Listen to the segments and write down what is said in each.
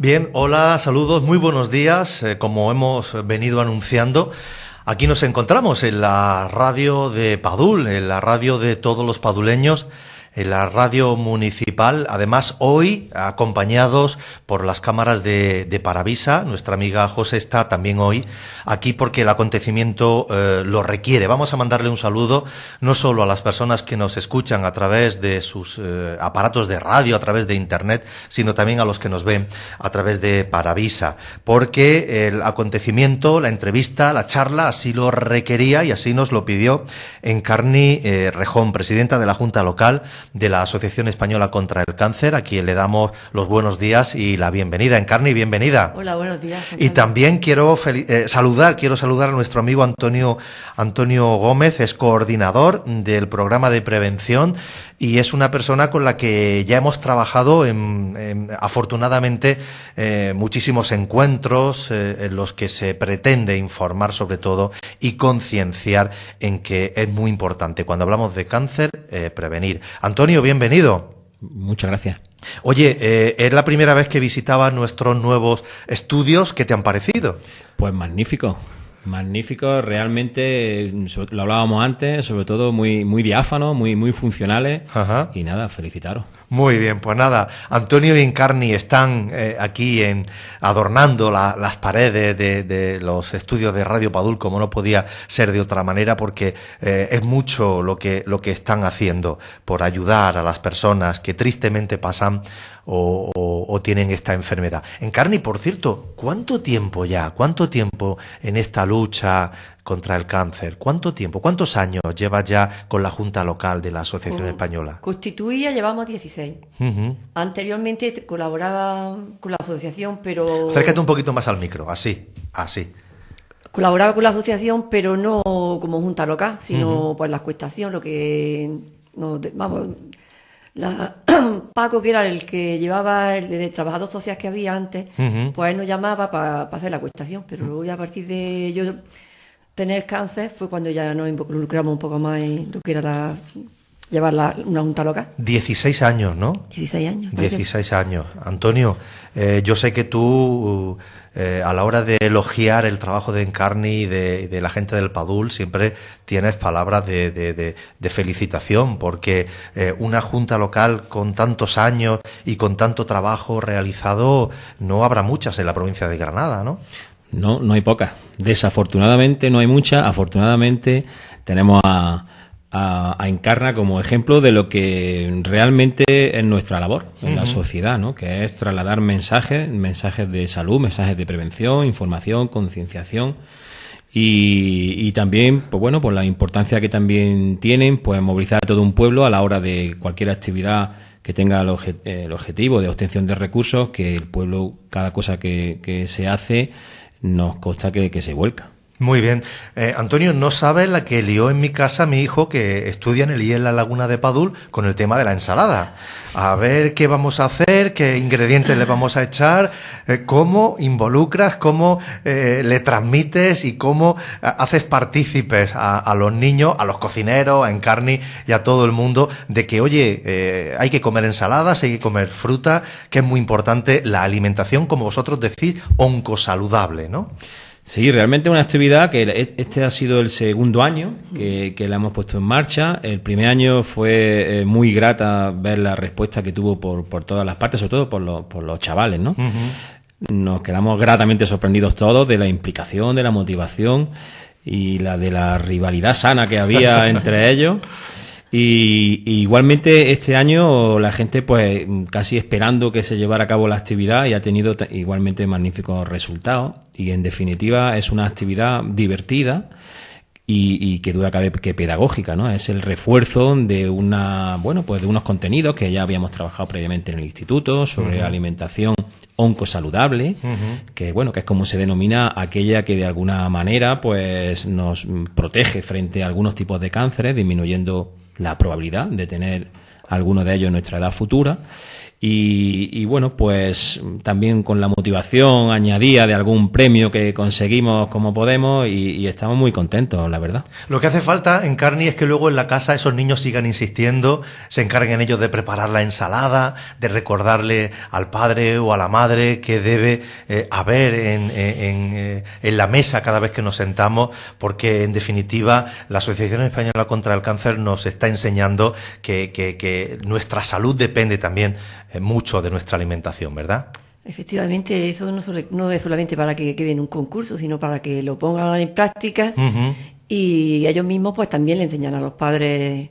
Bien, hola, saludos, muy buenos días. Como hemos venido anunciando, aquí nos encontramos en la radio de Padul, en la radio de todos los paduleños, en la radio municipal, además hoy acompañados por las cámaras de Paravisa. Nuestra amiga José está también hoy aquí porque el acontecimiento lo requiere. Vamos a mandarle un saludo no solo a las personas que nos escuchan a través de sus aparatos de radio, a través de internet, sino también a los que nos ven a través de Paravisa, porque el acontecimiento, la entrevista, la charla así lo requería y así nos lo pidió Encarni Rejón, presidenta de la Junta Local de la Asociación Española contra el Cáncer, a quien le damos los buenos días y la bienvenida. Encarni, bienvenida. Hola, buenos días. Y también quiero saludar a nuestro amigo Antonio Gómez, es coordinador del programa de prevención y es una persona con la que ya hemos trabajado afortunadamente muchísimos encuentros en los que se pretende informar sobre todo y concienciar en que es muy importante cuando hablamos de cáncer prevenir. Antonio, bienvenido. Muchas gracias. Oye, ¿es la primera vez que visitabas nuestros nuevos estudios? ¿Qué te han parecido? Pues magnífico. Magnífico, realmente, lo hablábamos antes, sobre todo muy diáfanos, muy funcionales. Ajá. Y nada, felicitaros. Muy bien, pues nada, Antonio y Encarni están aquí adornando las paredes de los estudios de Radio Padul, como no podía ser de otra manera, porque es mucho lo que están haciendo por ayudar a las personas que tristemente pasan o tienen esta enfermedad. Encarni, por cierto, ¿cuánto tiempo en esta lucha contra el cáncer? ¿Cuánto tiempo? ¿Cuántos años llevas ya con la Junta Local de la Asociación Española? Constituida llevamos 16. Uh-huh. Anteriormente colaboraba con la asociación, pero... Acércate un poquito más al micro, así. Colaboraba con la asociación, pero no como Junta Local, sino pues la encuestación, lo que... Paco, que era el que llevaba el de trabajador social que había antes, pues él nos llamaba para hacer la encuestación, pero luego ya a partir de yo tener cáncer fue cuando ya nos involucramos un poco más en lo que era llevar una junta local. 16 años, ¿no? 16 años. 16 años. Antonio, yo sé que tú, a la hora de elogiar el trabajo de Encarni y de la gente del Padul, siempre tienes palabras de felicitación, porque una junta local con tantos años y con tanto trabajo realizado, no habrá muchas en la provincia de Granada, ¿no? No hay pocas. Desafortunadamente no hay muchas. Afortunadamente tenemos a Encarna como ejemplo de lo que realmente es nuestra labor en la sociedad, ¿no? Que es trasladar mensajes de salud, mensajes de prevención, información, concienciación y también, pues bueno, por la importancia que también tienen, pues movilizar a todo un pueblo a la hora de cualquier actividad que tenga el objetivo de obtención de recursos, que el pueblo, cada cosa que se hace, nos consta que se vuelca. Muy bien. Antonio, no sabes la que lió en mi casa mi hijo que estudia en el IES La Laguna de Padul con el tema de la ensalada. A ver qué vamos a hacer, qué ingredientes le vamos a echar, cómo involucras, cómo le transmites y cómo haces partícipes a los niños, a los cocineros, a Encarni y a todo el mundo de que, oye, hay que comer ensaladas, hay que comer fruta, que es muy importante la alimentación, como vosotros decís, oncosaludable, ¿no? Sí, realmente una actividad que este ha sido el segundo año que la hemos puesto en marcha. El primer año fue muy grata ver la respuesta que tuvo por todas las partes, sobre todo por los chavales, ¿no? Uh-huh. Nos quedamos gratamente sorprendidos todos de la implicación, de la motivación y de la rivalidad sana que había entre ellos. Y igualmente este año la gente pues casi esperando que se llevara a cabo la actividad y ha tenido igualmente magníficos resultados y en definitiva es una actividad divertida y que duda cabe que pedagógica, ¿no? Es el refuerzo de de unos contenidos que ya habíamos trabajado previamente en el instituto sobre alimentación oncosaludable, que es como se denomina aquella que de alguna manera pues nos protege frente a algunos tipos de cánceres, disminuyendo la probabilidad de tener alguno de ellos en nuestra edad futura y bueno, pues también con la motivación añadida de algún premio que conseguimos como podemos y estamos muy contentos, la verdad. Lo que hace falta, Encarni, es que luego en la casa esos niños sigan insistiendo, se encarguen ellos de preparar la ensalada, de recordarle al padre o a la madre que debe haber en la mesa cada vez que nos sentamos, porque en definitiva la Asociación Española contra el Cáncer nos está enseñando que nuestra salud depende también mucho de nuestra alimentación, ¿verdad? Efectivamente, eso no es solamente para que quede en un concurso, sino para que lo pongan en práctica y ellos mismos pues también le enseñan a los padres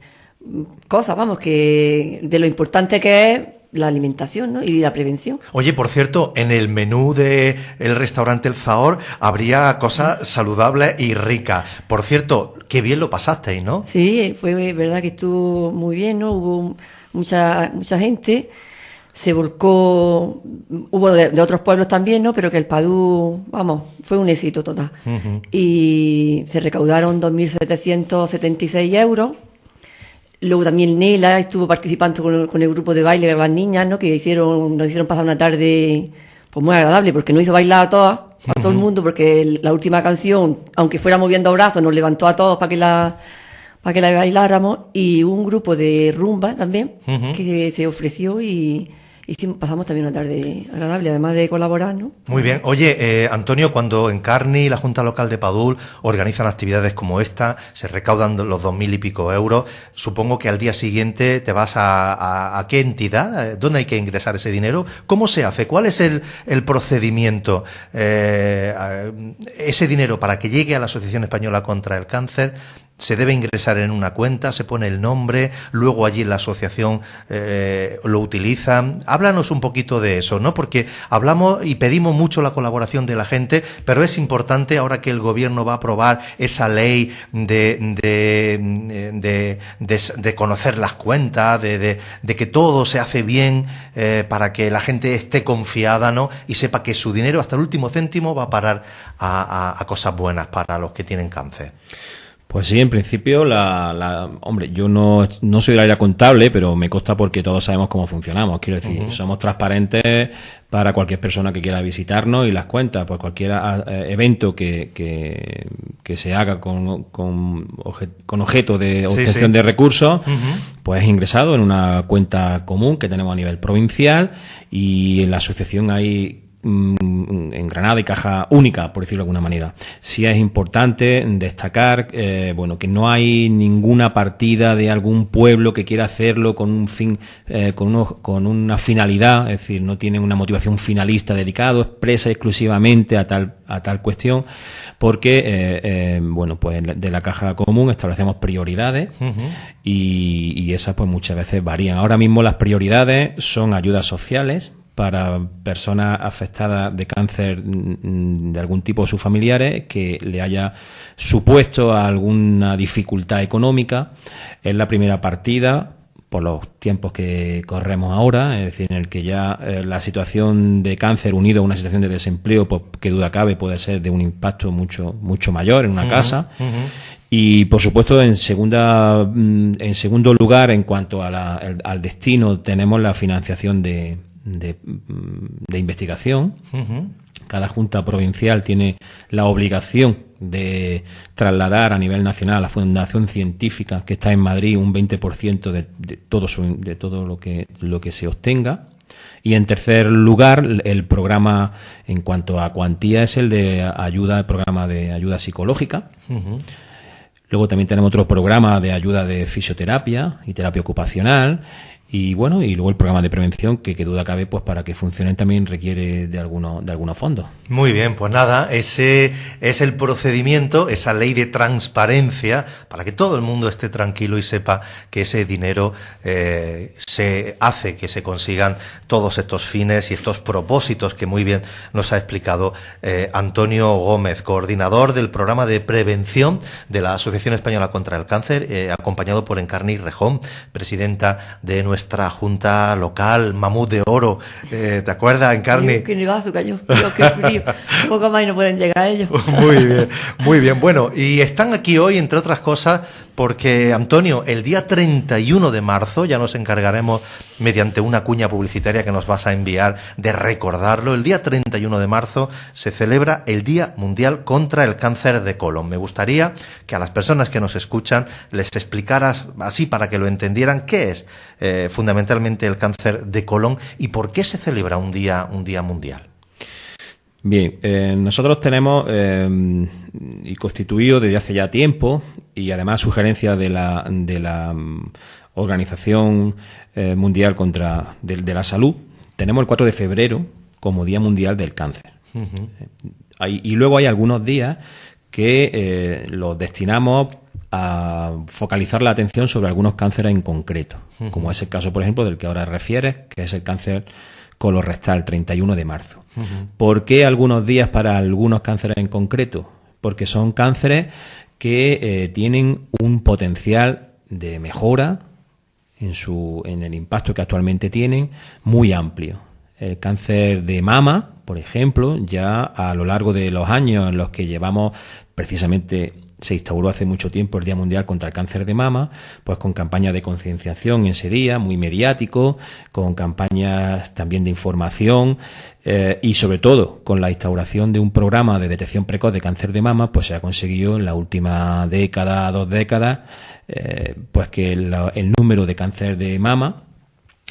cosas, vamos, que de lo importante que es la alimentación, ¿no? Y la prevención. Oye, por cierto, en el menú de el restaurante El Zahor habría cosas saludables y ricas. Por cierto, qué bien lo pasasteis, ¿no? Sí, fue verdad que estuvo muy bien, ¿no? Hubo mucha gente. Se volcó, hubo de otros pueblos también, ¿no? Pero que el Padú, vamos, fue un éxito total. Y se recaudaron 2.776 euros. Luego también Nela estuvo participando con el grupo de baile de las niñas, ¿no? Que nos hicieron pasar una tarde pues muy agradable, porque nos hizo bailar a todas, a todo el mundo, porque la última canción, aunque fuera moviendo brazos, nos levantó a todos para que la bailáramos. Y hubo un grupo de rumba también que se ofreció y pasamos también una tarde agradable, además de colaborar, ¿no? Muy bien. Oye, Antonio, cuando Encarni y la Junta Local de Padul organizan actividades como esta, se recaudan los 2.000 y pico euros, supongo que al día siguiente te vas a ¿qué entidad? ¿Dónde hay que ingresar ese dinero? ¿Cómo se hace? ¿Cuál es el procedimiento? Ese dinero, para que llegue a la Asociación Española contra el Cáncer, se debe ingresar en una cuenta, se pone el nombre, luego allí en la asociación lo utilizan. Háblanos un poquito de eso, ¿no? Porque hablamos y pedimos mucho la colaboración de la gente, pero es importante ahora que el gobierno va a aprobar esa ley de conocer las cuentas, de que todo se hace bien para que la gente esté confiada, ¿no? Y sepa que su dinero hasta el último céntimo va a parar a cosas buenas para los que tienen cáncer. Pues sí, en principio, hombre, yo no soy del área contable, pero me consta porque todos sabemos cómo funcionamos. Quiero decir, somos transparentes para cualquier persona que quiera visitarnos y las cuentas, pues cualquier evento que se haga con objeto de obtención de recursos, pues es ingresado en una cuenta común que tenemos a nivel provincial y en la asociación hay en Granada y caja única, por decirlo de alguna manera. Sí es importante destacar bueno, que no hay ninguna partida de algún pueblo que quiera hacerlo con un fin, con una finalidad, es decir, no tienen una motivación finalista dedicado expresa exclusivamente a tal cuestión, porque bueno, pues de la caja común establecemos prioridades y esas pues muchas veces varían. Ahora mismo las prioridades son ayudas sociales para personas afectadas de cáncer de algún tipo o sus familiares que le haya supuesto alguna dificultad económica. Es la primera partida por los tiempos que corremos ahora, es decir, en el que ya la situación de cáncer unido a una situación de desempleo, pues que duda cabe puede ser de un impacto mucho mayor en una casa. Y por supuesto en segundo lugar, en cuanto al destino, tenemos la financiación de investigación. Cada junta provincial tiene la obligación de trasladar a nivel nacional a la Fundación Científica, que está en Madrid, un 20% de todo lo que se obtenga. Y en tercer lugar, el programa en cuanto a cuantía es el programa de ayuda psicológica. Luego también tenemos otro programa de ayuda de fisioterapia y terapia ocupacional. Y bueno, y luego el programa de prevención, que duda cabe, pues para que funcione también requiere de algunos fondos. Muy bien, pues nada, ese es el procedimiento, esa ley de transparencia, para que todo el mundo esté tranquilo y sepa que ese dinero se hace que se consigan todos estos fines y estos propósitos que muy bien nos ha explicado Antonio Gómez, coordinador del programa de prevención de la Asociación Española contra el Cáncer, acompañado por Encarni Rejón, presidenta de nuestra junta local, Mamut de Oro. ¿Te acuerdas, Encarni? Que nevazo cayó, qué frío. Un poco más y no pueden llegar ellos. Muy bien, muy bien. Bueno, y están aquí hoy, entre otras cosas, porque, Antonio, el día 31 de marzo, ya nos encargaremos mediante una cuña publicitaria que nos vas a enviar de recordarlo, el día 31 de marzo se celebra el Día Mundial contra el Cáncer de Colon. Me gustaría que a las personas que nos escuchan les explicaras, así para que lo entendieran, qué es fundamentalmente el cáncer de colon y por qué se celebra un día mundial. Bien, nosotros tenemos y constituido desde hace ya tiempo, y además sugerencias de la Organización Mundial de la Salud, tenemos el 4 de febrero como Día Mundial del Cáncer. Y luego hay algunos días que los destinamos a focalizar la atención sobre algunos cánceres en concreto, como es el caso, por ejemplo, del que ahora refieres, que es el cáncer colorectal, 31 de marzo. ¿Por qué algunos días para algunos cánceres en concreto? Porque son cánceres que tienen un potencial de mejora en el impacto que actualmente tienen muy amplio. El cáncer de mama, por ejemplo, ya a lo largo de los años en los que llevamos, precisamente se instauró hace mucho tiempo el Día Mundial contra el Cáncer de Mama, pues con campañas de concienciación en ese día, muy mediático, con campañas también de información y sobre todo con la instauración de un programa de detección precoz de cáncer de mama, pues se ha conseguido en la última década, 2 décadas, pues que el número de cáncer de mama,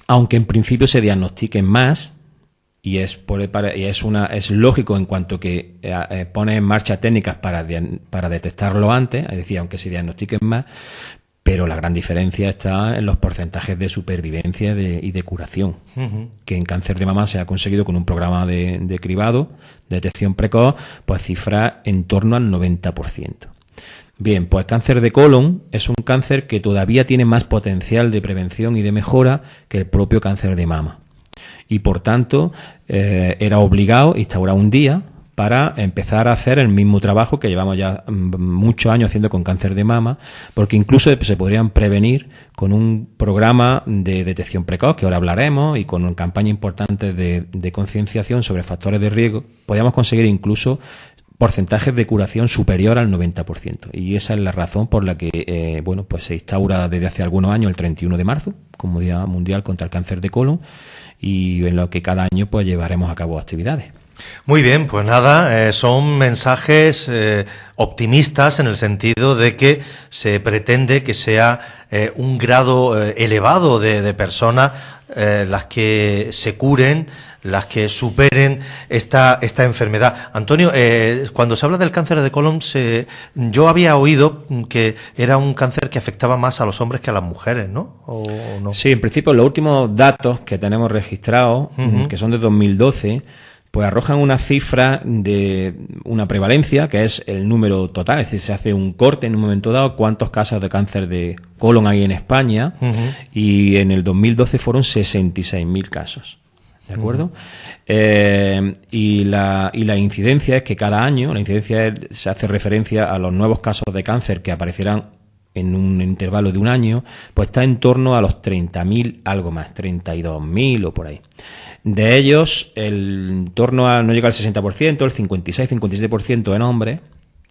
aunque en principio se diagnostiquen más, y es lógico en cuanto que pone en marcha técnicas para detectarlo antes, es decir, aunque se diagnostiquen más, pero la gran diferencia está en los porcentajes de supervivencia y de curación, que en cáncer de mama se ha conseguido con un programa de cribado, de detección precoz, pues cifrar en torno al 90%. Bien, pues el cáncer de colon es un cáncer que todavía tiene más potencial de prevención y de mejora que el propio cáncer de mama. Y por tanto era obligado instaurar un día para empezar a hacer el mismo trabajo que llevamos ya muchos años haciendo con cáncer de mama, porque incluso se podrían prevenir con un programa de detección precoz, que ahora hablaremos, y con una campaña importante de concienciación sobre factores de riesgo, podríamos conseguir incluso porcentajes de curación superior al 90%. Y esa es la razón por la que pues se instaura desde hace algunos años el 31 de marzo como Día Mundial contra el Cáncer de Colon, y en lo que cada año pues llevaremos a cabo actividades. Muy bien, pues nada, son mensajes optimistas en el sentido de que se pretende que sea un grado elevado de personas las que se curen, las que superen esta enfermedad. Antonio, cuando se habla del cáncer de colon, yo había oído que era un cáncer que afectaba más a los hombres que a las mujeres, ¿no? ¿O no? Sí, en principio los últimos datos que tenemos registrados, que son de 2012, pues arrojan una cifra de una prevalencia, que es el número total, es decir, se hace un corte en un momento dado, cuántos casos de cáncer de colon hay en España, y en el 2012 fueron 66.000 casos. ¿De acuerdo? Y la incidencia es que cada año, se hace referencia a los nuevos casos de cáncer que aparecerán en un intervalo de un año, pues está en torno a los 30.000, algo más, 32.000 o por ahí. De ellos, el torno a no llega al 60%, el 56-57% en hombres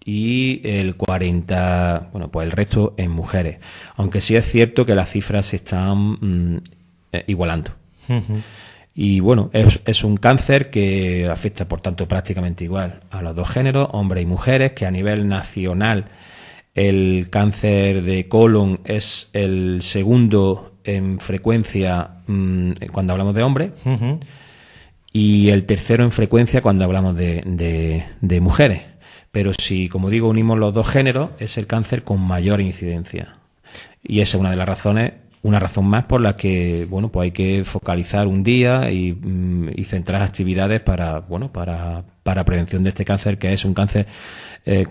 y el 40%, bueno, pues el resto en mujeres. Aunque sí es cierto que las cifras se están igualando. Y bueno, es un cáncer que afecta, por tanto, prácticamente igual a los dos géneros, hombres y mujeres, que a nivel nacional el cáncer de colon es el segundo en frecuencia cuando hablamos de hombres y el tercero en frecuencia cuando hablamos de mujeres. Pero si, como digo, unimos los dos géneros, es el cáncer con mayor incidencia. Y esa es una de las razones, una razón más por la que, bueno, pues hay que focalizar un día y centrar actividades para prevención de este cáncer, que es un cáncer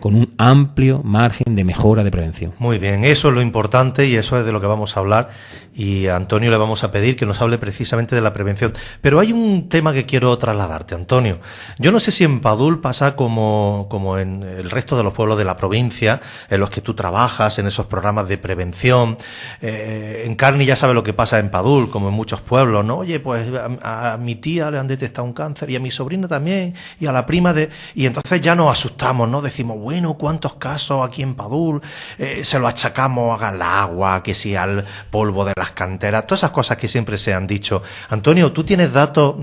con un amplio margen de mejora de prevención. Muy bien, eso es lo importante y eso es de lo que vamos a hablar, y a Antonio le vamos a pedir que nos hable precisamente de la prevención. Pero hay un tema que quiero trasladarte, Antonio. Yo no sé si en Padul pasa como en el resto de los pueblos de la provincia, en los que tú trabajas, en esos programas de prevención. En Carni ya sabe lo que pasa en Padul, como en muchos pueblos, ¿no? Oye, pues a mi tía le han detectado un cáncer y a mi sobrina también, y a la la prima y entonces ya nos asustamos, ¿no? Decimos, bueno, ¿cuántos casos aquí en Padul? Se lo achacamos al agua, que si al polvo de las canteras, todas esas cosas que siempre se han dicho. Antonio, ¿tú tienes datos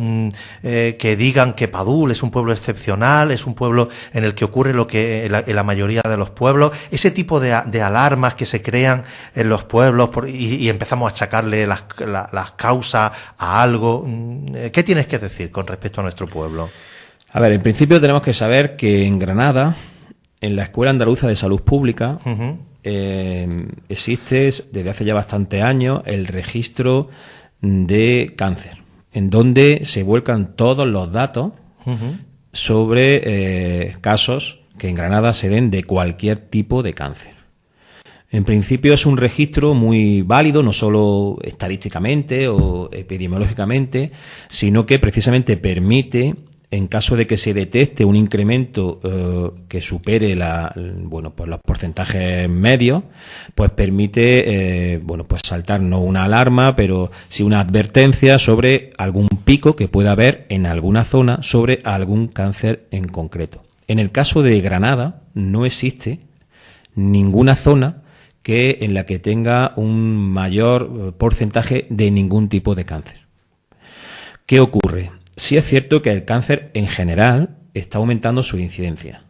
que digan que Padul es un pueblo excepcional, es un pueblo en el que ocurre lo que en la mayoría de los pueblos? Ese tipo de alarmas que se crean en los pueblos y empezamos a achacarle las causas a algo. ¿Qué tienes que decir con respecto a nuestro pueblo? A ver, en principio tenemos que saber que en Granada, en la Escuela Andaluza de Salud Pública, existe desde hace ya bastantes años el registro de cáncer, en donde se vuelcan todos los datos sobre casos que en Granada se den de cualquier tipo de cáncer. En principio es un registro muy válido, no solo estadísticamente o epidemiológicamente, sino que precisamente permite, en caso de que se detecte un incremento que supere pues los porcentajes medios, pues permite pues saltar no una alarma, pero sí una advertencia sobre algún pico que pueda haber en alguna zona sobre algún cáncer en concreto. En el caso de Granada no existe ninguna zona en la que tenga un mayor porcentaje de ningún tipo de cáncer. ¿Qué ocurre? Sí es cierto que el cáncer en general está aumentando su incidencia.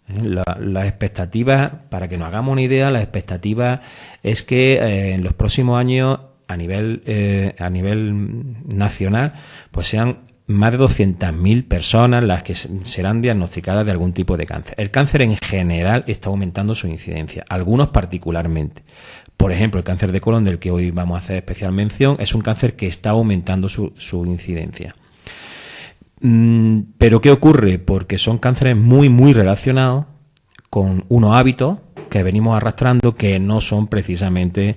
Las expectativas, para que nos hagamos una idea, las expectativas es que en los próximos años a nivel nacional pues sean más de 200.000 personas las que serán diagnosticadas de algún tipo de cáncer. El cáncer en general está aumentando su incidencia, algunos particularmente. Por ejemplo, el cáncer de colon, del que hoy vamos a hacer especial mención, es un cáncer que está aumentando su incidencia. ¿Pero qué ocurre? Porque son cánceres muy, muy relacionados con unos hábitos que venimos arrastrando que no son precisamente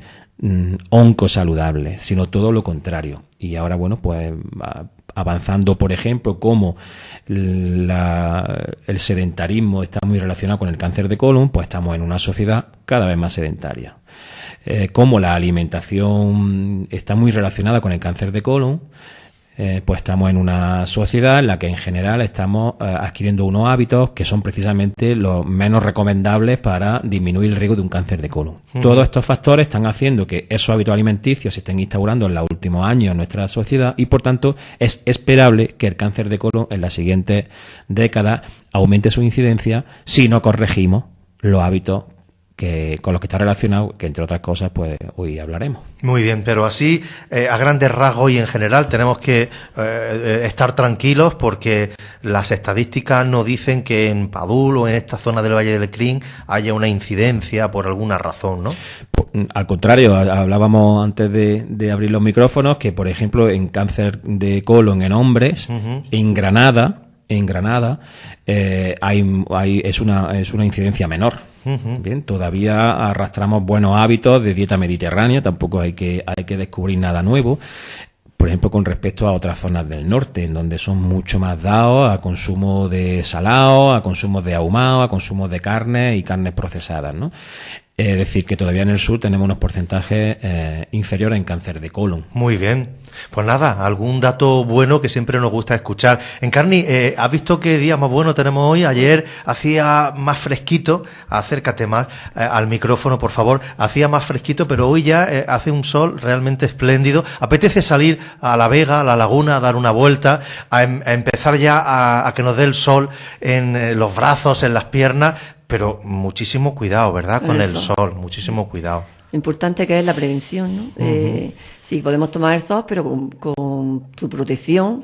oncosaludables, sino todo lo contrario. Y ahora, pues avanzando, por ejemplo, como el sedentarismo está muy relacionado con el cáncer de colon, pues estamos en una sociedad cada vez más sedentaria. Como la alimentación está muy relacionada con el cáncer de colon, pues estamos en una sociedad en la que en general estamos adquiriendo unos hábitos que son precisamente los menos recomendables para disminuir el riesgo de un cáncer de colon. Todos estos factores están haciendo que esos hábitos alimenticios se estén instaurando en los últimos años en nuestra sociedad y, por tanto, es esperable que el cáncer de colon en las siguientes décadas aumente su incidencia si no corregimos los hábitos con los que está relacionado, que entre otras cosas pues hoy hablaremos. Muy bien, pero así a grandes rasgos y en general tenemos que estar tranquilos porque las estadísticas nos dicen que en Padul o en esta zona del Valle del Crin haya una incidencia por alguna razón, ¿no? Al contrario, hablábamos antes de abrir los micrófonos que, por ejemplo, en cáncer de colon en hombres, en Granada es una incidencia menor. Bien, todavía arrastramos buenos hábitos de dieta mediterránea, tampoco hay que descubrir nada nuevo. Por ejemplo, con respecto a otras zonas del norte, en donde son mucho más dados a consumo de salado, a consumo de ahumado, a consumo de carne y carnes procesadas, ¿no? Es decir, que todavía en el sur tenemos unos porcentajes inferiores en cáncer de colon. Muy bien. Pues nada, algún dato bueno que siempre nos gusta escuchar. Encarni, ¿has visto qué día más bueno tenemos hoy? Ayer hacía más fresquito, acércate más al micrófono, por favor. Hacía más fresquito, pero hoy ya hace un sol realmente espléndido. Apetece salir a la vega, a la laguna, a dar una vuelta, a empezar ya a que nos dé el sol en los brazos, en las piernas. Pero muchísimo cuidado, ¿verdad? Con el sol, muchísimo cuidado. Lo importante que es la prevención, ¿no? Sí, podemos tomar el sol, pero con tu protección.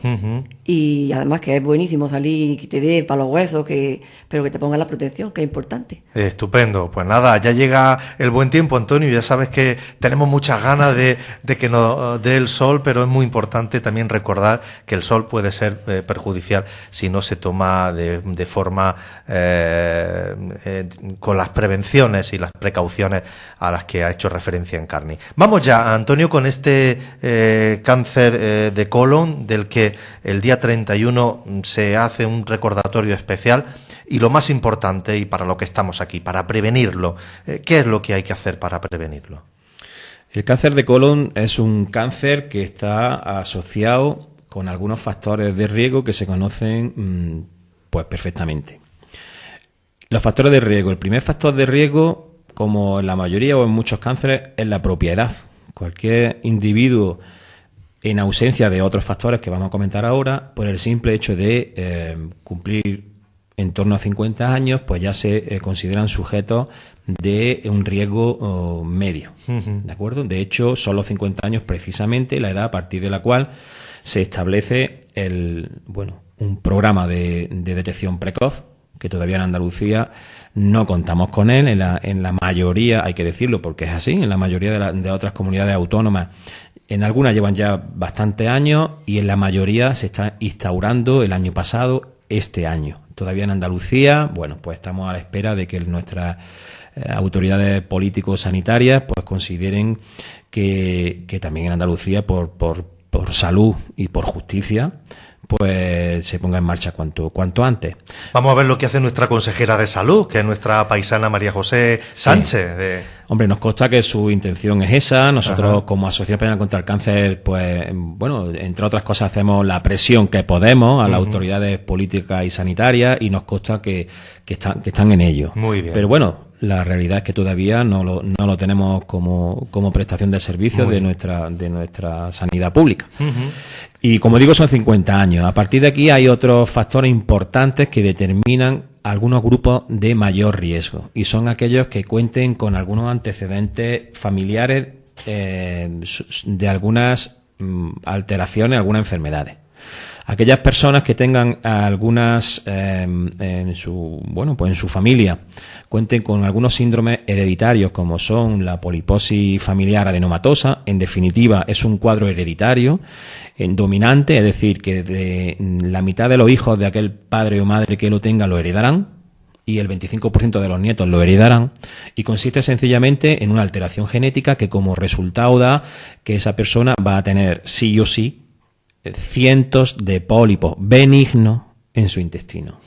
Y además que es buenísimo salir, que te dé para los huesos, pero que te ponga la protección, que es importante. Estupendo. Pues nada, ya llega el buen tiempo, Antonio. Ya sabes que tenemos muchas ganas de que nos dé el sol, pero es muy importante también recordar que el sol puede ser perjudicial si no se toma de forma con las prevenciones y las precauciones a las que ha hecho referencia Encarni. Vamos ya, Antonio, con este cáncer de colon, del que el día 31 se hace un recordatorio especial, y lo más importante, y para lo que estamos aquí, para prevenirlo. ¿Qué es lo que hay que hacer para prevenirlo? El cáncer de colon es un cáncer que está asociado con algunos factores de riesgo que se conocen Pues perfectamente. Los factores de riesgo. El primer factor de riesgo, como en la mayoría o en muchos cánceres, es la propia edad. Cualquier individuo en ausencia de otros factores que vamos a comentar ahora, por el simple hecho de cumplir en torno a 50 años, pues ya se consideran sujetos de un riesgo medio, ¿de acuerdo? De hecho, son los 50 años precisamente la edad a partir de la cual se establece un programa de detección precoz, que todavía en Andalucía no contamos con él. En la mayoría, hay que decirlo porque es así, en la mayoría de otras comunidades autónomas, en algunas llevan ya bastantes años y en la mayoría se está instaurando el año pasado, este año. Todavía en Andalucía, bueno, pues estamos a la espera de que nuestras autoridades político-sanitarias pues consideren que también en Andalucía, por salud y por justicia, pues se ponga en marcha cuanto antes. Vamos a ver lo que hace nuestra consejera de salud, que es nuestra paisana María José Sánchez. Hombre, nos consta que su intención es esa. Nosotros, como Asociación Española contra el Cáncer, pues, entre otras cosas, hacemos la presión que podemos a las autoridades políticas y sanitarias, y nos consta que están en ello. Muy bien. Pero bueno, la realidad es que todavía no lo tenemos como prestación de servicios de nuestra sanidad pública. Y como digo, son 50 años. A partir de aquí hay otros factores importantes que determinan algunos grupos de mayor riesgo, y son aquellos que cuenten con algunos antecedentes familiares de algunas alteraciones, algunas enfermedades. Aquellas personas que tengan algunas en su familia cuenten con algunos síndromes hereditarios, como son la poliposis familiar adenomatosa. En definitiva, es un cuadro hereditario dominante, es decir, que de la mitad de los hijos de aquel padre o madre que lo tenga lo heredarán, y el 25% de los nietos lo heredarán, y consiste sencillamente en una alteración genética que como resultado da que esa persona va a tener sí o sí cientos de pólipos benignos en su intestino.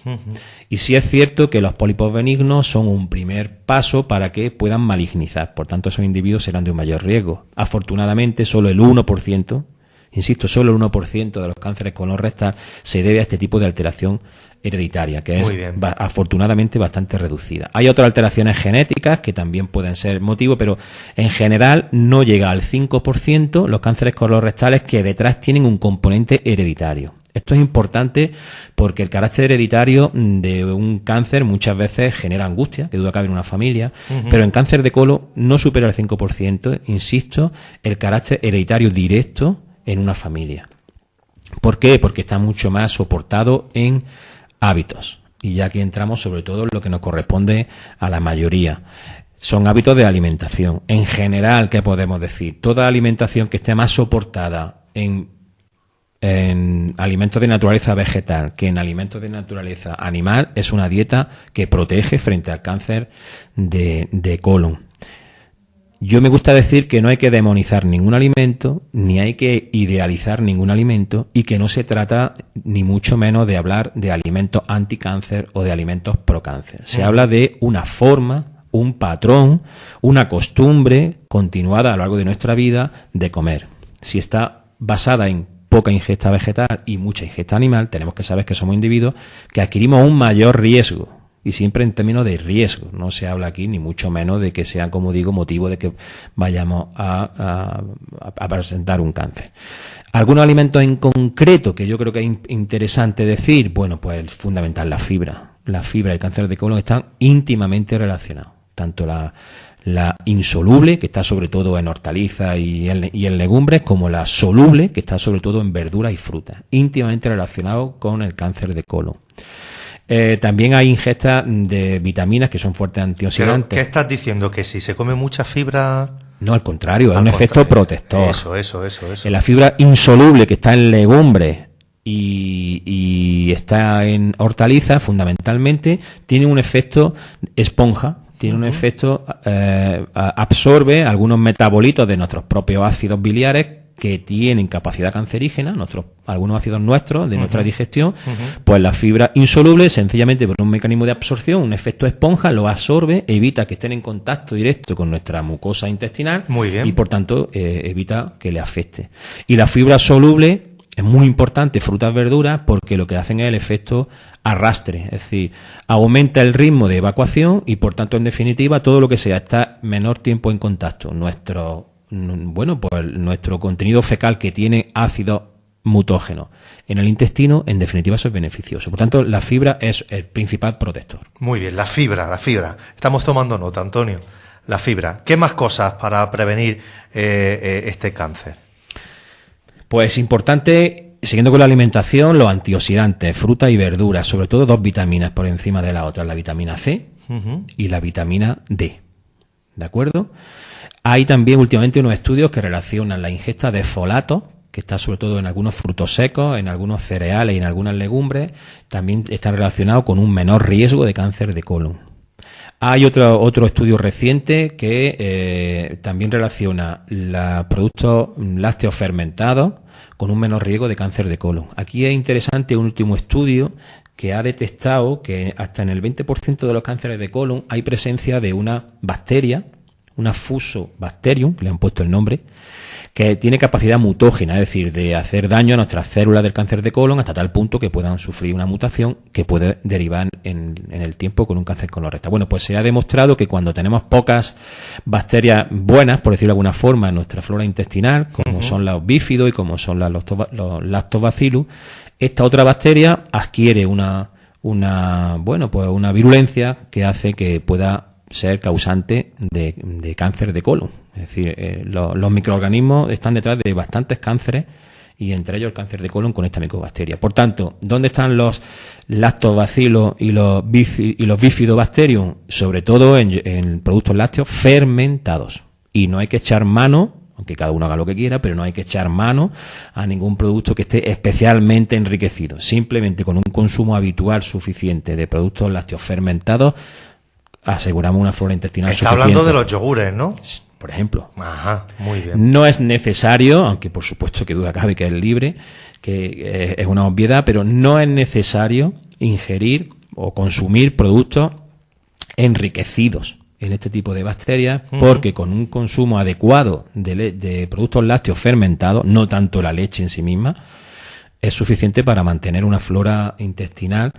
Y sí es cierto que los pólipos benignos son un primer paso para que puedan malignizar. Por tanto, esos individuos serán de un mayor riesgo. Afortunadamente, solo el 1%, insisto, solo el 1% de los cánceres colorectal se debe a este tipo de alteración hereditaria, que es afortunadamente bastante reducida. Hay otras alteraciones genéticas que también pueden ser motivo, pero en general no llega al 5% los cánceres colorectales que detrás tienen un componente hereditario. Esto es importante porque el carácter hereditario de un cáncer muchas veces genera angustia, que duda cabe en una familia, pero en cáncer de colon no supera el 5%, insisto, el carácter hereditario directo en una familia. ¿Por qué? Porque está mucho más soportado en hábitos. Y ya aquí entramos sobre todo en lo que nos corresponde a la mayoría. Son hábitos de alimentación. En general, ¿qué podemos decir? Toda alimentación que esté más soportada en alimentos de naturaleza vegetal que en alimentos de naturaleza animal es una dieta que protege frente al cáncer de colon. Yo me gusta decir que no hay que demonizar ningún alimento, ni hay que idealizar ningún alimento, y que no se trata ni mucho menos de hablar de alimentos anticáncer o de alimentos procáncer. Se habla de una forma, un patrón, una costumbre continuada a lo largo de nuestra vida de comer. Si está basada en poca ingesta vegetal y mucha ingesta animal, tenemos que saber que somos individuos que adquirimos un mayor riesgo. Y siempre en términos de riesgo. No se habla aquí ni mucho menos de que sea, como digo, motivo de que vayamos a presentar un cáncer. Algunos alimentos en concreto que yo creo que es interesante decir, bueno, pues fundamental, la fibra. La fibra y el cáncer de colon están íntimamente relacionados. Tanto la insoluble, que está sobre todo en hortalizas y en legumbres, como la soluble, que está sobre todo en verduras y frutas. Íntimamente relacionado con el cáncer de colon. También hay ingestas de vitaminas que son fuertes antioxidantes. ¿Qué estás diciendo? ¿Que si se come mucha fibra...? No, al contrario, es un efecto protector. Eso. La fibra insoluble, que está en legumbres y está en hortalizas, fundamentalmente, tiene un efecto esponja. Tiene un efecto, absorbe algunos metabolitos de nuestros propios ácidos biliares que tienen capacidad cancerígena, algunos ácidos nuestros de nuestra digestión, pues la fibra insoluble, sencillamente por un mecanismo de absorción, un efecto esponja, lo absorbe, evita que estén en contacto directo con nuestra mucosa intestinal. Muy bien. Y por tanto evita que le afecte. Y la fibra soluble es muy importante frutas, verduras, porque lo que hacen es el efecto arrastre, es decir, aumenta el ritmo de evacuación y, por tanto, en definitiva, todo lo que sea está menor tiempo en contacto. Nuestro contenido fecal, que tiene ácido mutógeno en el intestino, en definitiva, eso es beneficioso. Por tanto, la fibra es el principal protector. Muy bien, la fibra. Estamos tomando nota, Antonio. La fibra. ¿Qué más cosas para prevenir este cáncer? Pues importante, siguiendo con la alimentación, los antioxidantes, frutas y verduras, sobre todo 2 vitaminas por encima de la otra, la vitamina C y la vitamina D. ¿De acuerdo? Hay también últimamente unos estudios que relacionan la ingesta de folato, que está sobre todo en algunos frutos secos, en algunos cereales y en algunas legumbres, también está relacionado con un menor riesgo de cáncer de colon. Hay otro estudio reciente que también relaciona los productos lácteos fermentados con un menor riesgo de cáncer de colon. Aquí es interesante un último estudio que ha detectado que hasta en el 20% de los cánceres de colon hay presencia de una bacteria, una Fusobacterium, que le han puesto el nombre, que tiene capacidad mutógena, es decir, de hacer daño a nuestras células del cáncer de colon hasta tal punto que puedan sufrir una mutación que puede derivar en el tiempo con un cáncer colorectal. Bueno, pues se ha demostrado que cuando tenemos pocas bacterias buenas, por decirlo de alguna forma, en nuestra flora intestinal, como son los bífidos y como son los lactobacillus, esta otra bacteria adquiere una virulencia que hace que pueda ser causante de cáncer de colon. Es decir, los microorganismos están detrás de bastantes cánceres y entre ellos el cáncer de colon con esta micobacteria. Por tanto, ¿dónde están los lactobacilos y los bifidobacterium? Sobre todo en productos lácteos fermentados. Y no hay que echar mano, aunque cada uno haga lo que quiera, pero no hay que echar mano a ningún producto que esté especialmente enriquecido. Simplemente con un consumo habitual suficiente de productos lácteos fermentados aseguramos una flora intestinal suficiente. Está hablando de los yogures, ¿no? Por ejemplo. Ajá, muy bien. No es necesario, aunque por supuesto que duda cabe que es libre, que es una obviedad, pero no es necesario ingerir o consumir productos enriquecidos en este tipo de bacterias, porque con un consumo adecuado de productos lácteos fermentados, no tanto la leche en sí misma, es suficiente para mantener una flora intestinal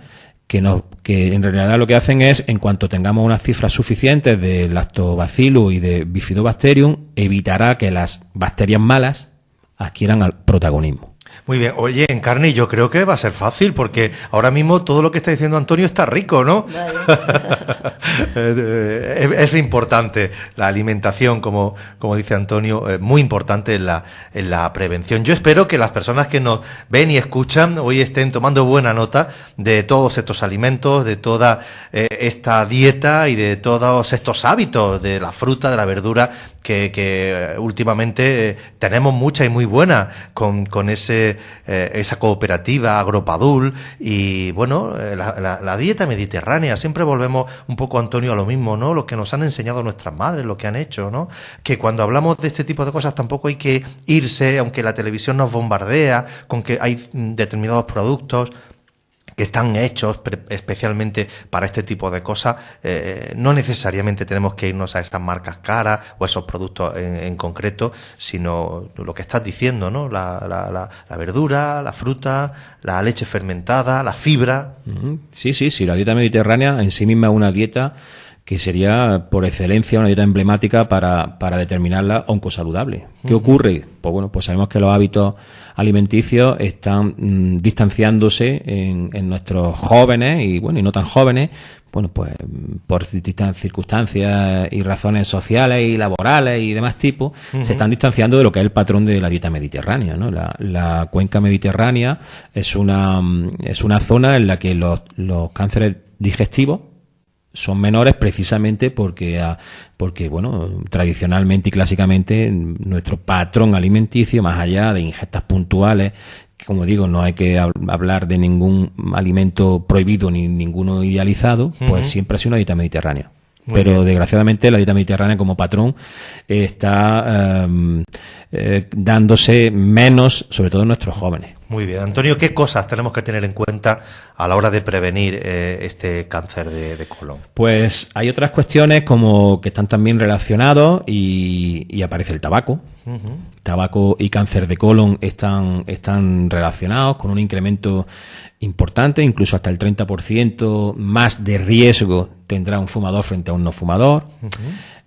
que en realidad lo que hacen es, en cuanto tengamos unas cifras suficientes de lactobacillus y de bifidobacterium, evitará que las bacterias malas adquieran el protagonismo. Muy bien. Oye, Encarni, yo creo que va a ser fácil, porque ahora mismo todo lo que está diciendo Antonio está rico, ¿no? Es importante la alimentación, como dice Antonio, muy importante en la prevención. Yo espero que las personas que nos ven y escuchan hoy estén tomando buena nota de todos estos alimentos, de toda esta dieta y de todos estos hábitos de la fruta, de la verdura, que últimamente tenemos mucha y muy buena con esa cooperativa Agropadul y bueno, la dieta mediterránea. Siempre volvemos un poco, Antonio, a lo mismo, ¿no? Lo que nos han enseñado nuestras madres, lo que han hecho, ¿no? Que cuando hablamos de este tipo de cosas tampoco hay que irse, aunque la televisión nos bombardea con que hay determinados productos que están hechos especialmente para este tipo de cosas, no necesariamente tenemos que irnos a esas marcas caras o a esos productos en concreto, sino lo que estás diciendo, ¿no? La verdura, la fruta, la leche fermentada, la fibra. Sí, la dieta mediterránea en sí misma es una dieta que sería por excelencia una dieta emblemática para determinarla oncosaludable. ¿Qué ocurre? Pues bueno, pues sabemos que los hábitos alimenticios están distanciándose en nuestros jóvenes y no tan jóvenes, bueno, pues por distintas circunstancias y razones sociales y laborales y demás tipos, se están distanciando de lo que es el patrón de la dieta mediterránea, ¿no? La cuenca mediterránea es una zona en la que los cánceres digestivos son menores precisamente porque tradicionalmente y clásicamente nuestro patrón alimenticio, más allá de ingestas puntuales, que como digo, no hay que hablar de ningún alimento prohibido ni ninguno idealizado, pues siempre ha sido una dieta mediterránea. Pero desgraciadamente la dieta mediterránea como patrón está dándose menos, sobre todo en nuestros jóvenes. Muy bien. Antonio, ¿qué cosas tenemos que tener en cuenta a la hora de prevenir este cáncer de colon? Pues hay otras cuestiones como que están también relacionados y aparece el tabaco. Tabaco y cáncer de colon están relacionados con un incremento importante, incluso hasta el 30% más de riesgo tendrá un fumador frente a un no fumador.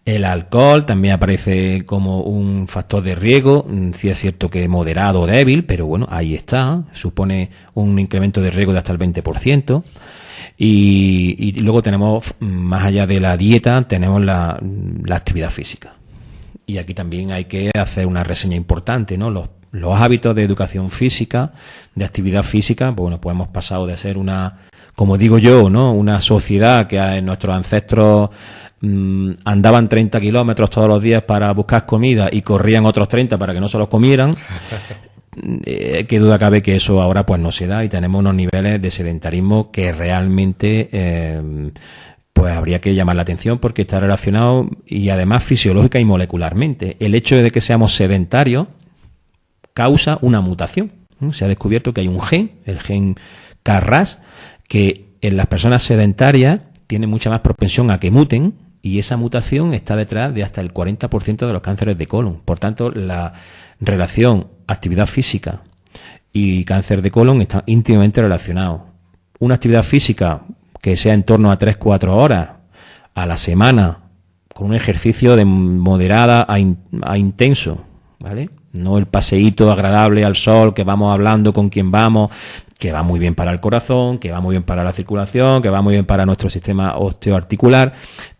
El alcohol también aparece como un factor de riesgo, sí es cierto que moderado o débil, pero bueno, ahí está, supone un incremento de riesgo de hasta el 20%. Y luego tenemos, más allá de la dieta, tenemos la actividad física. Y aquí también hay que hacer una reseña importante, ¿no? Los hábitos de educación física, de actividad física, bueno, pues hemos pasado de ser como digo yo, ¿no? Una sociedad que nuestros ancestros andaban 30 kilómetros todos los días para buscar comida y corrían otros 30 para que no se los comieran. Qué duda cabe que eso ahora pues no se da y tenemos unos niveles de sedentarismo que realmente pues habría que llamar la atención porque está relacionado y además fisiológica y molecularmente. El hecho de que seamos sedentarios causa una mutación. Se ha descubierto que hay un gen, el gen KRAS, que en las personas sedentarias tiene mucha más propensión a que muten y esa mutación está detrás de hasta el 40% de los cánceres de colon. Por tanto, la relación actividad física y cáncer de colon están íntimamente relacionados. Una actividad física que sea en torno a 3-4 horas a la semana, con un ejercicio de moderada a intenso, ¿vale? No el paseíto agradable al sol que vamos hablando con quien vamos, que va muy bien para el corazón, que va muy bien para la circulación, que va muy bien para nuestro sistema osteoarticular,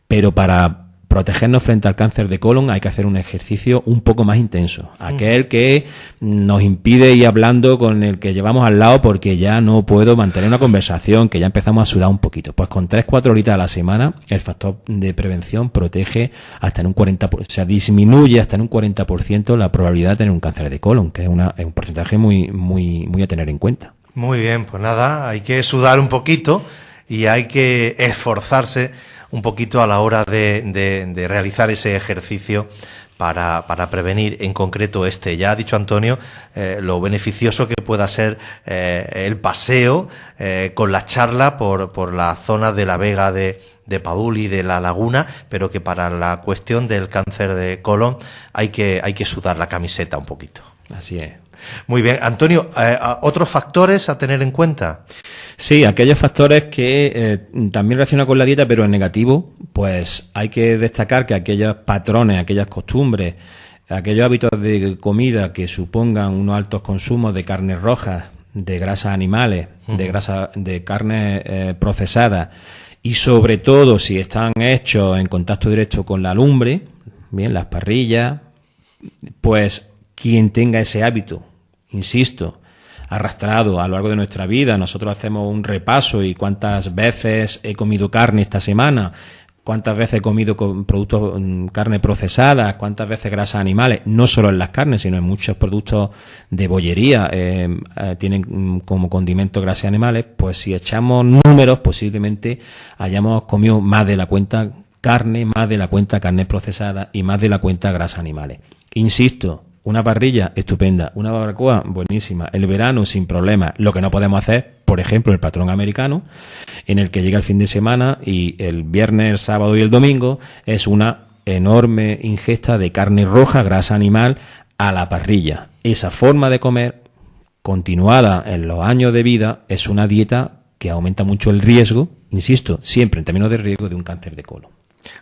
pero para protegernos frente al cáncer de colon hay que hacer un ejercicio un poco más intenso. Aquel que nos impide ir hablando con el que llevamos al lado porque ya no puedo mantener una conversación, que ya empezamos a sudar un poquito. Pues con 3-4 horitas a la semana el factor de prevención protege hasta en un 40%, o sea, disminuye hasta en un 40% la probabilidad de tener un cáncer de colon, que es un porcentaje muy a tener en cuenta. Muy bien, pues nada, hay que sudar un poquito y hay que esforzarse un poquito a la hora de realizar ese ejercicio para prevenir en concreto Ya ha dicho Antonio lo beneficioso que pueda ser el paseo con la charla por la zona de la Vega de Padul y de la Laguna, pero que para la cuestión del cáncer de colon hay que sudar la camiseta un poquito. Así es. Muy bien. Antonio, ¿otros factores a tener en cuenta? Sí, aquellos factores que también relacionan con la dieta, pero en negativo, pues hay que destacar que aquellos patrones, aquellas costumbres, aquellos hábitos de comida que supongan unos altos consumos de carnes rojas, de grasas animales, de carne procesada, y sobre todo si están hechos en contacto directo con la lumbre, bien, las parrillas, pues quien tenga ese hábito, insisto, arrastrado a lo largo de nuestra vida, nosotros hacemos un repaso y cuántas veces he comido carne esta semana, cuántas veces he comido productos, carne procesada, cuántas veces grasas animales, no solo en las carnes, sino en muchos productos de bollería, tienen como condimento grasas animales, pues si echamos números, posiblemente hayamos comido más de la cuenta carne, más de la cuenta carne procesada y más de la cuenta grasas animales. Insisto, una parrilla estupenda, una barbacoa buenísima, el verano sin problema. Lo que no podemos hacer, por ejemplo, el patrón americano, en el que llega el fin de semana y el viernes, el sábado y el domingo es una enorme ingesta de carne roja, grasa animal, a la parrilla. Esa forma de comer, continuada en los años de vida, es una dieta que aumenta mucho el riesgo, insisto, siempre en términos de riesgo de un cáncer de colon.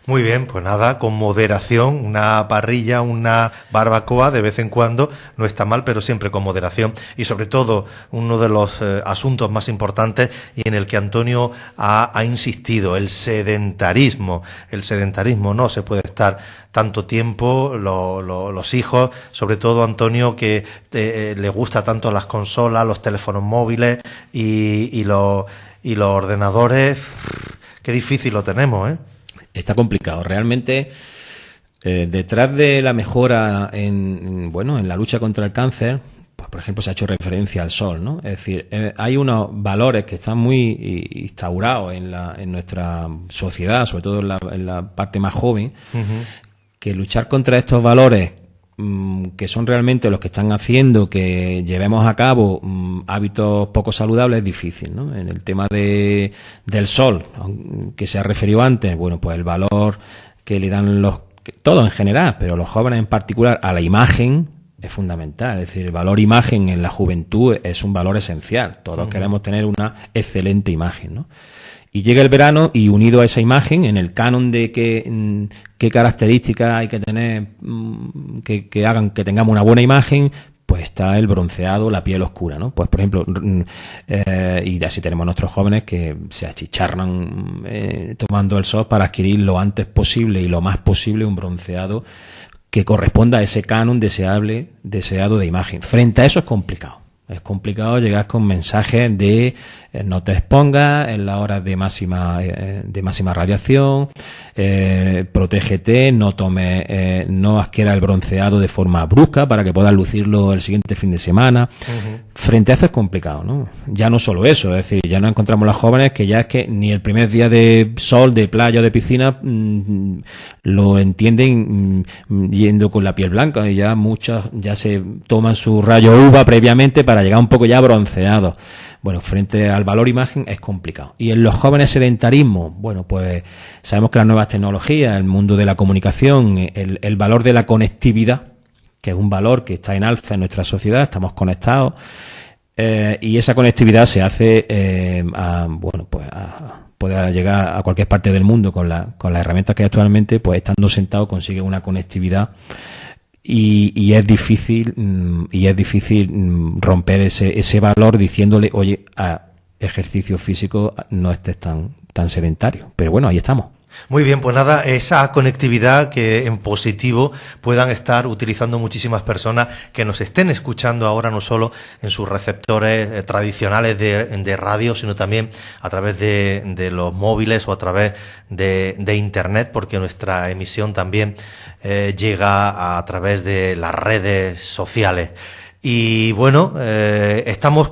Muy bien, pues nada, con moderación, una parrilla, una barbacoa de vez en cuando no está mal, pero siempre con moderación. Y sobre todo, uno de los asuntos más importantes y en el que Antonio ha insistido, el sedentarismo. El sedentarismo, no se puede estar tanto tiempo, los hijos, sobre todo Antonio, que le gusta tanto las consolas, los teléfonos móviles y los ordenadores. Qué difícil lo tenemos, ¿eh? Está complicado. Realmente, detrás de la mejora en la lucha contra el cáncer, pues por ejemplo se ha hecho referencia al sol, ¿no? Es decir, hay unos valores que están muy instaurados en nuestra sociedad, sobre todo en la parte más joven, que luchar contra estos valores que son realmente los que están haciendo que llevemos a cabo hábitos poco saludables, es difícil, ¿no? En el tema del sol, que se ha referido antes, bueno, pues el valor que le dan todo en general, pero los jóvenes en particular, a la imagen es fundamental. Es decir, el valor imagen en la juventud es un valor esencial. Todos queremos tener una excelente imagen, ¿no? Y llega el verano y unido a esa imagen, en el canon de qué características hay que tener que hagan que tengamos una buena imagen, pues está el bronceado, la piel oscura, ¿no? Pues, por ejemplo, y así tenemos nuestros jóvenes que se achicharran tomando el sol para adquirir lo antes posible y lo más posible un bronceado que corresponda a ese canon deseado de imagen. Frente a eso es complicado. Es complicado llegar con mensajes de no te expongas en las horas de máxima radiación, protégete, no adquiera el bronceado de forma brusca para que puedas lucirlo el siguiente fin de semana. Frente a eso es complicado, ¿no? Ya no solo eso, es decir, ya nos encontramos los jóvenes que ya es que ni el primer día de sol, de playa o de piscina lo entienden yendo con la piel blanca, y ya muchos ya se toman su rayo uva previamente para llegar un poco ya bronceados. Bueno, frente al valor imagen es complicado. Y en los jóvenes sedentarismo, bueno, pues sabemos que las nuevas tecnologías, el mundo de la comunicación, el valor de la conectividad, que es un valor que está en alza en nuestra sociedad, estamos conectados, y esa conectividad se hace puede llegar a cualquier parte del mundo con las herramientas que hay actualmente, pues estando sentado consigue una conectividad. Y es difícil romper ese valor diciéndole, oye, a ejercicio físico no estés tan sedentario. Pero bueno, ahí estamos. Muy bien, pues nada, esa conectividad que en positivo puedan estar utilizando muchísimas personas que nos estén escuchando ahora, no solo en sus receptores tradicionales de radio, sino también a través de los móviles o a través de Internet, porque nuestra emisión también llega a través de las redes sociales. Y bueno, estamos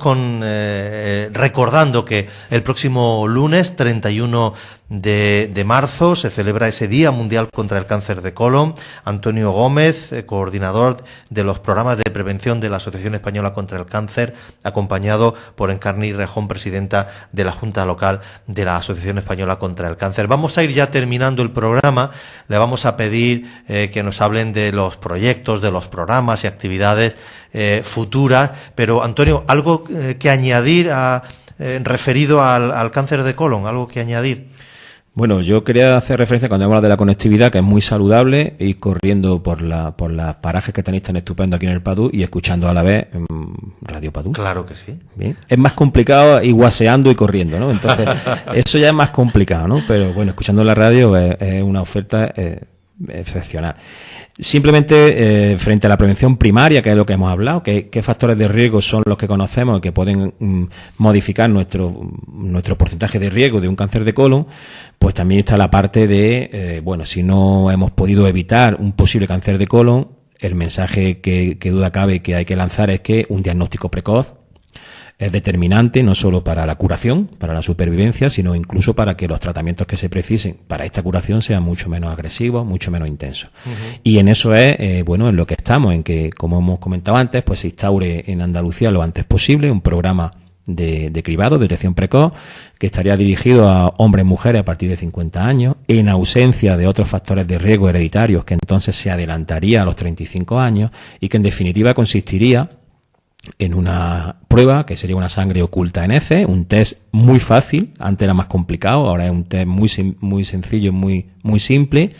recordando que el próximo lunes 31 de marzo se celebra ese Día Mundial contra el Cáncer de Colon. Antonio Gómez, coordinador de los programas de prevención de la Asociación Española contra el Cáncer, acompañado por Encarni Rejón, presidenta de la Junta Local de la Asociación Española contra el Cáncer. Vamos a ir ya terminando el programa. Le vamos a pedir que nos hablen de los proyectos, de los programas y actividades futuras. Pero, Antonio, ¿algo que añadir referido al cáncer de colon? ¿Algo que añadir? Bueno, yo quería hacer referencia cuando hablamos de la conectividad, que es muy saludable, ir corriendo por las parajes que tenéis tan estupendo aquí en el Padú y escuchando a la vez Radio Padú. Claro que sí. Bien. Es más complicado ir guaseando y corriendo, ¿no? Entonces, eso ya es más complicado, ¿no? Pero bueno, escuchando la radio es una oferta excepcional. Simplemente, frente a la prevención primaria, que es lo que hemos hablado, ¿qué factores de riesgo son los que conocemos y que pueden modificar nuestro porcentaje de riesgo de un cáncer de colon? Pues también está la parte de, si no hemos podido evitar un posible cáncer de colon, el mensaje que duda cabe que hay que lanzar es que un diagnóstico precoz es determinante no solo para la curación, para la supervivencia, sino incluso para que los tratamientos que se precisen para esta curación sean mucho menos agresivos, mucho menos intensos. Y en eso es, en lo que estamos, en que, como hemos comentado antes, pues se instaure en Andalucía lo antes posible un programa de cribado, detección precoz, que estaría dirigido a hombres y mujeres a partir de 50 años, en ausencia de otros factores de riesgo hereditarios, que entonces se adelantaría a los 35 años, y que en definitiva consistiría en una prueba que sería una sangre oculta en heces, un test muy fácil, antes era más complicado, ahora es un test muy sencillo, muy simple,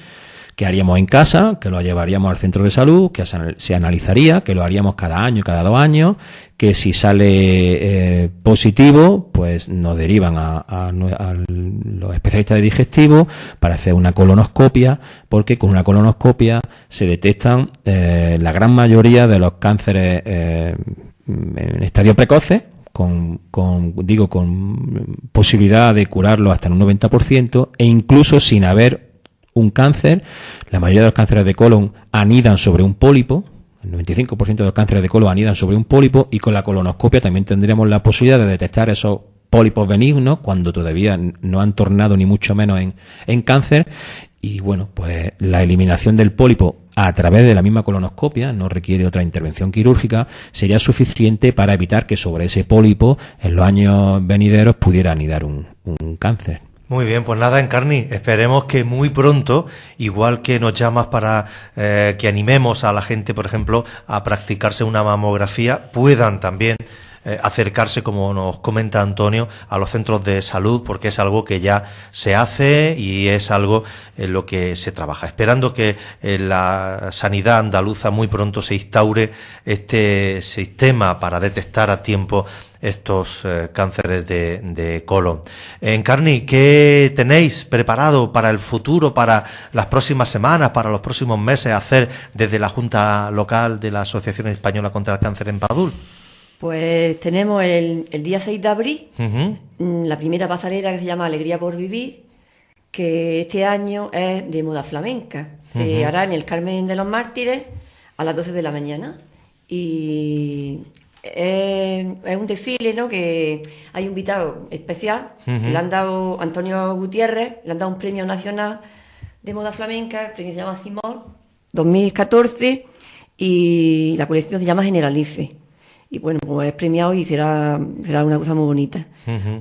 que haríamos en casa, que lo llevaríamos al centro de salud, que se analizaría, que lo haríamos cada año, cada 2 años, que si sale positivo, pues nos derivan a los especialistas de digestivo para hacer una colonoscopia, porque con una colonoscopia se detectan la gran mayoría de los cánceres en estadios precoces, con posibilidad de curarlo hasta en un 90%, e incluso sin haber un cáncer. La mayoría de los cánceres de colon anidan sobre un pólipo, el 95% de los cánceres de colon anidan sobre un pólipo, y con la colonoscopia también tendremos la posibilidad de detectar esos pólipos benignos cuando todavía no han tornado ni mucho menos en cáncer. Y bueno, pues la eliminación del pólipo a través de la misma colonoscopia, no requiere otra intervención quirúrgica, sería suficiente para evitar que sobre ese pólipo en los años venideros pudiera anidar un cáncer. Muy bien, pues nada, Encarni, esperemos que muy pronto, igual que nos llamas para que animemos a la gente, por ejemplo, a practicarse una mamografía, puedan también acercarse, como nos comenta Antonio, a los centros de salud, porque es algo que ya se hace y es algo en lo que se trabaja. Esperando que en la sanidad andaluza muy pronto se instaure este sistema para detectar a tiempo estos cánceres de colon. Encarni, ¿qué tenéis preparado para el futuro, para las próximas semanas, para los próximos meses, hacer desde la Junta Local de la Asociación Española contra el Cáncer en Padul? Pues tenemos el día 6 de abril, la primera pasarela que se llama Alegría por Vivir, que este año es de moda flamenca. Se hará en el Carmen de los Mártires a las 12 de la mañana. Y es un desfile, ¿no? Que hay un invitado especial, que le han dado Antonio Gutiérrez, le han dado un premio nacional de moda flamenca, el premio se llama Simón 2014 y la colección se llama Generalife. Y bueno, pues es premiado y será una cosa muy bonita.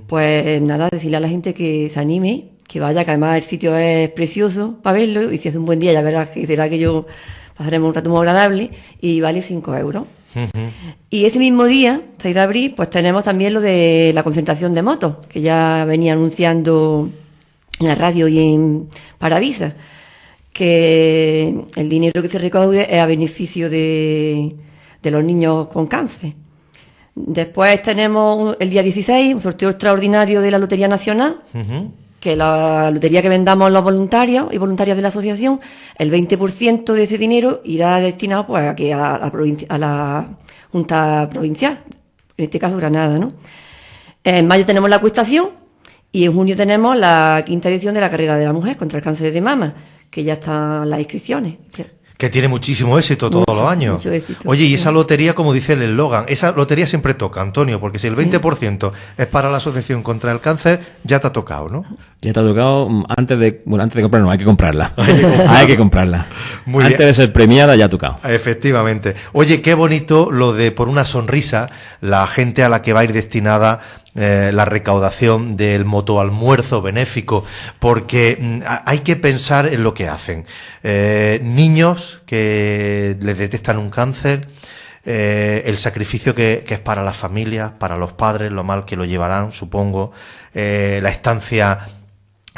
Pues nada, decirle a la gente que se anime, que vaya, que además el sitio es precioso para verlo, y si hace un buen día ya verás que será que yo pasaremos un rato muy agradable, y vale 5 euros. Y ese mismo día, 6 de abril, pues tenemos también lo de la concentración de motos, que ya venía anunciando en la radio y en Parabisa, que el dinero que se recaude es a beneficio de los niños con cáncer. Después tenemos el día 16, un sorteo extraordinario de la Lotería Nacional, que la lotería que vendamos los voluntarios y voluntarias de la asociación, el 20% de ese dinero irá destinado pues a la Junta Provincial, en este caso Granada, ¿no? En mayo tenemos la acuestación y en junio tenemos la 5ª edición de la Carrera de la Mujer contra el Cáncer de Mama, que ya están las inscripciones. Que tiene muchísimo éxito todos los años. Oye, y esa lotería, como dice el eslogan, esa lotería siempre toca, Antonio, porque si el 20% es para la Asociación contra el Cáncer, ya te ha tocado, ¿no? Ya te ha tocado antes de comprarla, no, hay que comprarla. Hay que comprarla. Muy antes bien. De ser premiada, ya ha tocado. Efectivamente. Oye, qué bonito lo de por una sonrisa, la gente a la que va a ir destinada la recaudación del motoalmuerzo benéfico, porque hay que pensar en lo que hacen. Niños que les detectan un cáncer, el sacrificio que es para las familias, para los padres, lo mal que lo llevarán, supongo, la estancia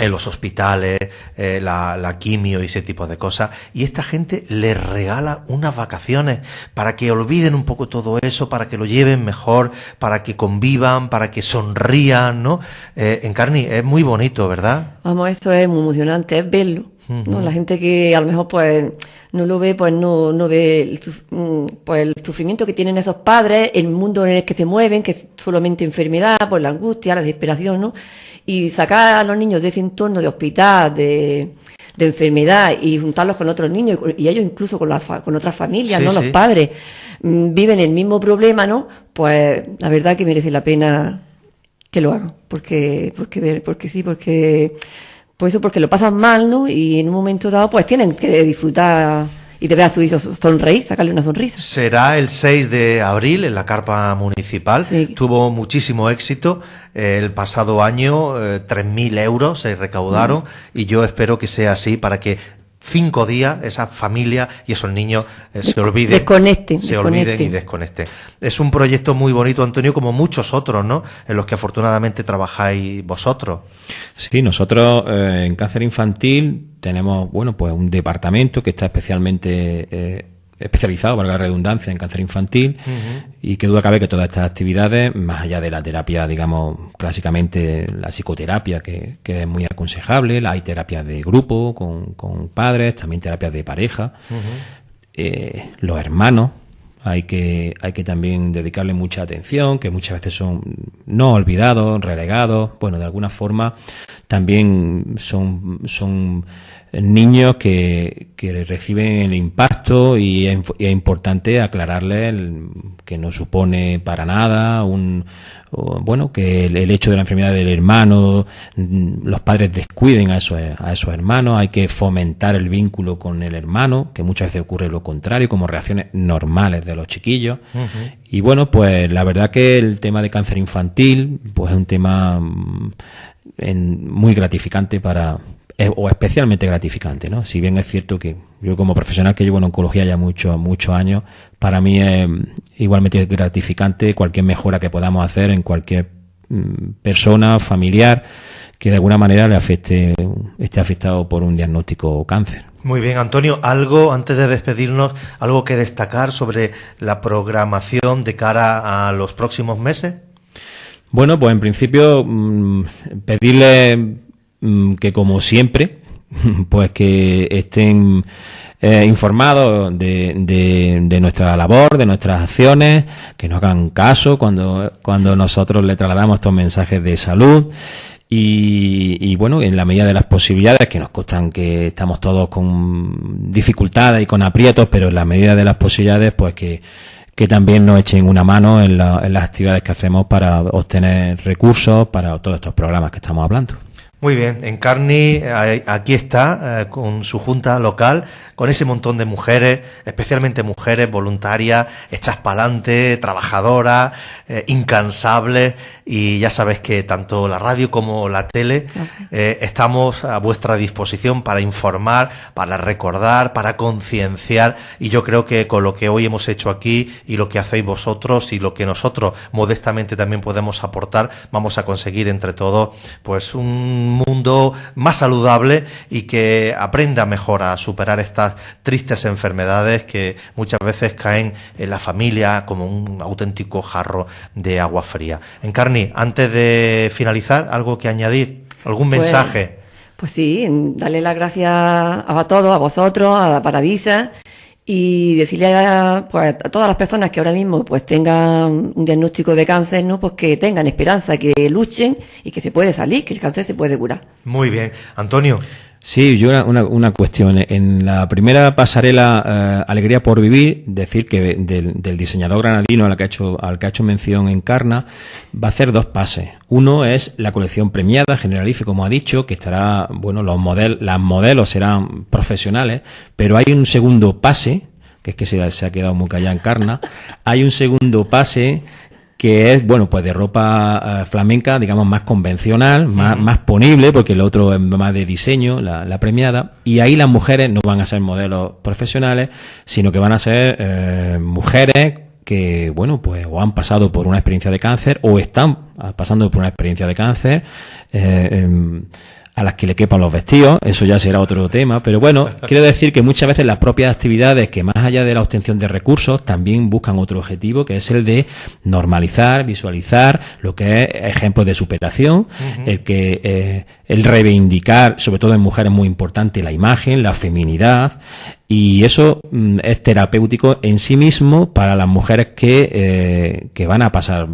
en los hospitales, la quimio y ese tipo de cosas, y esta gente les regala unas vacaciones para que olviden un poco todo eso, para que lo lleven mejor, para que convivan, para que sonrían, ¿no? Encarni, es muy bonito, ¿verdad? Vamos, esto es muy emocionante, es verlo, ¿no? La gente que a lo mejor pues no lo ve, pues no ve el sufrimiento que tienen esos padres, el mundo en el que se mueven, que es solamente enfermedad, pues la angustia, la desesperación, ¿no? Y sacar a los niños de ese entorno de hospital, de enfermedad, y juntarlos con otros niños, y ellos incluso con otras familias, sí, ¿no? Sí. Los padres viven el mismo problema, ¿no? Pues la verdad que merece la pena que lo hagan, porque lo pasan mal, ¿no? Y en un momento dado pues tienen que disfrutar y te ve a su hijo sonreír, sacarle una sonrisa. Será el 6 de abril en la carpa municipal. Sí. Tuvo muchísimo éxito. El pasado año 3.000 euros se recaudaron y yo espero que sea así para que 5 días esa familia y esos niños se olviden. Desconecten. Olviden y desconecten. Es un proyecto muy bonito, Antonio, como muchos otros, ¿no? En los que afortunadamente trabajáis vosotros. Sí, nosotros en cáncer infantil tenemos, bueno, pues un departamento que está especialmente especializado, valga la redundancia, en cáncer infantil, y que duda cabe que todas estas actividades, más allá de la terapia, digamos, clásicamente la psicoterapia, que es muy aconsejable, hay terapias de grupo con padres, también terapias de pareja, los hermanos, hay que también dedicarle mucha atención, que muchas veces son no olvidados, relegados, bueno, de alguna forma también son niños que reciben el impacto y es importante aclararles que no supone para nada que el hecho de la enfermedad del hermano, los padres descuiden a esos hermanos, hay que fomentar el vínculo con el hermano, que muchas veces ocurre lo contrario, como reacciones normales de los chiquillos. Uh-huh. Y bueno, pues la verdad que el tema de cáncer infantil, pues es un tema muy gratificante o especialmente gratificante, ¿no? Si bien es cierto que yo como profesional que llevo en oncología ya muchos años, para mí es igualmente gratificante cualquier mejora que podamos hacer en cualquier persona, familiar, que de alguna manera esté afectado por un diagnóstico cáncer. Muy bien, Antonio, algo, antes de despedirnos, algo que destacar sobre la programación de cara a los próximos meses. Bueno, pues en principio pedirle que como siempre, pues que estén informados de nuestra labor, de nuestras acciones, que nos hagan caso cuando nosotros le trasladamos estos mensajes de salud y bueno, en la medida de las posibilidades, que nos constan que estamos todos con dificultades y con aprietos, pero en la medida de las posibilidades, pues que también nos echen una mano en las actividades que hacemos para obtener recursos para todos estos programas que estamos hablando. Muy bien, Encarni aquí está con su junta local, con ese montón de mujeres, especialmente mujeres voluntarias, hechas pa'lante, trabajadoras, incansables, y ya sabes que tanto la radio como la tele estamos a vuestra disposición para informar, para recordar, para concienciar, y yo creo que con lo que hoy hemos hecho aquí y lo que hacéis vosotros y lo que nosotros modestamente también podemos aportar, vamos a conseguir entre todos pues un mundo más saludable y que aprenda mejor a superar estas tristes enfermedades que muchas veces caen en la familia como un auténtico jarro de agua fría. Encarni, antes de finalizar, ¿algo que añadir? ¿Algún mensaje? Pues sí, darle las gracias a todos, a vosotros, a Paravisa, y decirle a todas las personas que ahora mismo pues tengan un diagnóstico de cáncer, ¿no? Pues que tengan esperanza, que luchen y que se puede salir, que el cáncer se puede curar. Muy bien. Antonio. Sí, yo una cuestión. En la primera pasarela Alegría por Vivir, decir que del diseñador granadino al que ha hecho mención Encarna, va a hacer 2 pases. Uno es la colección premiada, Generalife, como ha dicho, que estará, bueno, las modelos serán profesionales, pero hay un segundo pase, que es que se ha quedado muy callada Encarna, hay un segundo pase que es, bueno, pues de ropa flamenca, digamos, más convencional, más ponible, porque el otro es más de diseño, la premiada, y ahí las mujeres no van a ser modelos profesionales, sino que van a ser mujeres que, bueno, pues o han pasado por una experiencia de cáncer o están pasando por una experiencia de cáncer, a las que le quepan los vestidos, eso ya será otro tema, pero bueno, quiero decir que muchas veces las propias actividades, que más allá de la obtención de recursos, también buscan otro objetivo, que es el de normalizar, visualizar lo que es ejemplos de superación, el reivindicar, sobre todo en mujeres muy importante, la imagen, la feminidad, y eso es terapéutico en sí mismo para las mujeres que van a pasar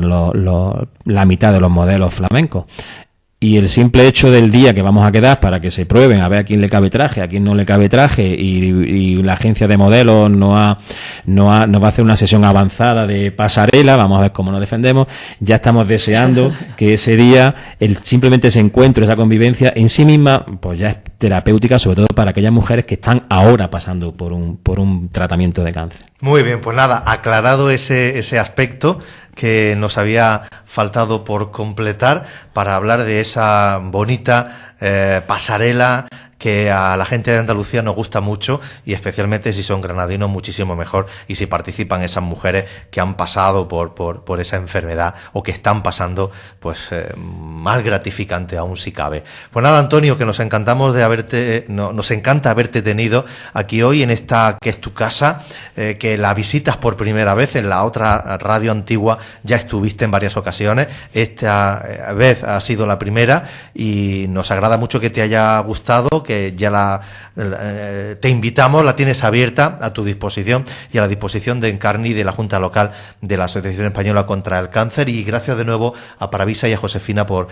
la mitad de los modelos flamencos. Y el simple hecho del día que vamos a quedar para que se prueben a ver a quién le cabe traje, a quién no le cabe traje, y la agencia de modelos nos va a hacer una sesión avanzada de pasarela, vamos a ver cómo nos defendemos, ya estamos deseando que ese día, simplemente ese encuentro, esa convivencia en sí misma, pues ya es terapéutica, sobre todo para aquellas mujeres que están ahora pasando por un tratamiento de cáncer. Muy bien, pues nada, aclarado ese aspecto que nos había faltado por completar para hablar de esa bonita pasarela que a la gente de Andalucía nos gusta mucho, y especialmente si son granadinos muchísimo mejor, y si participan esas mujeres que han pasado por esa enfermedad o que están pasando, pues más gratificante aún si cabe. Pues nada, Antonio, que nos encanta haberte tenido aquí hoy en esta que es tu casa, que la visitas por primera vez. En la otra radio antigua ya estuviste en varias ocasiones, esta vez ha sido la primera y nos agrada mucho que te haya gustado, que ya te invitamos, la tienes abierta a tu disposición y a la disposición de Encarni, de la Junta Local de la Asociación Española contra el Cáncer. Y gracias de nuevo a Paravisa y a Josefina por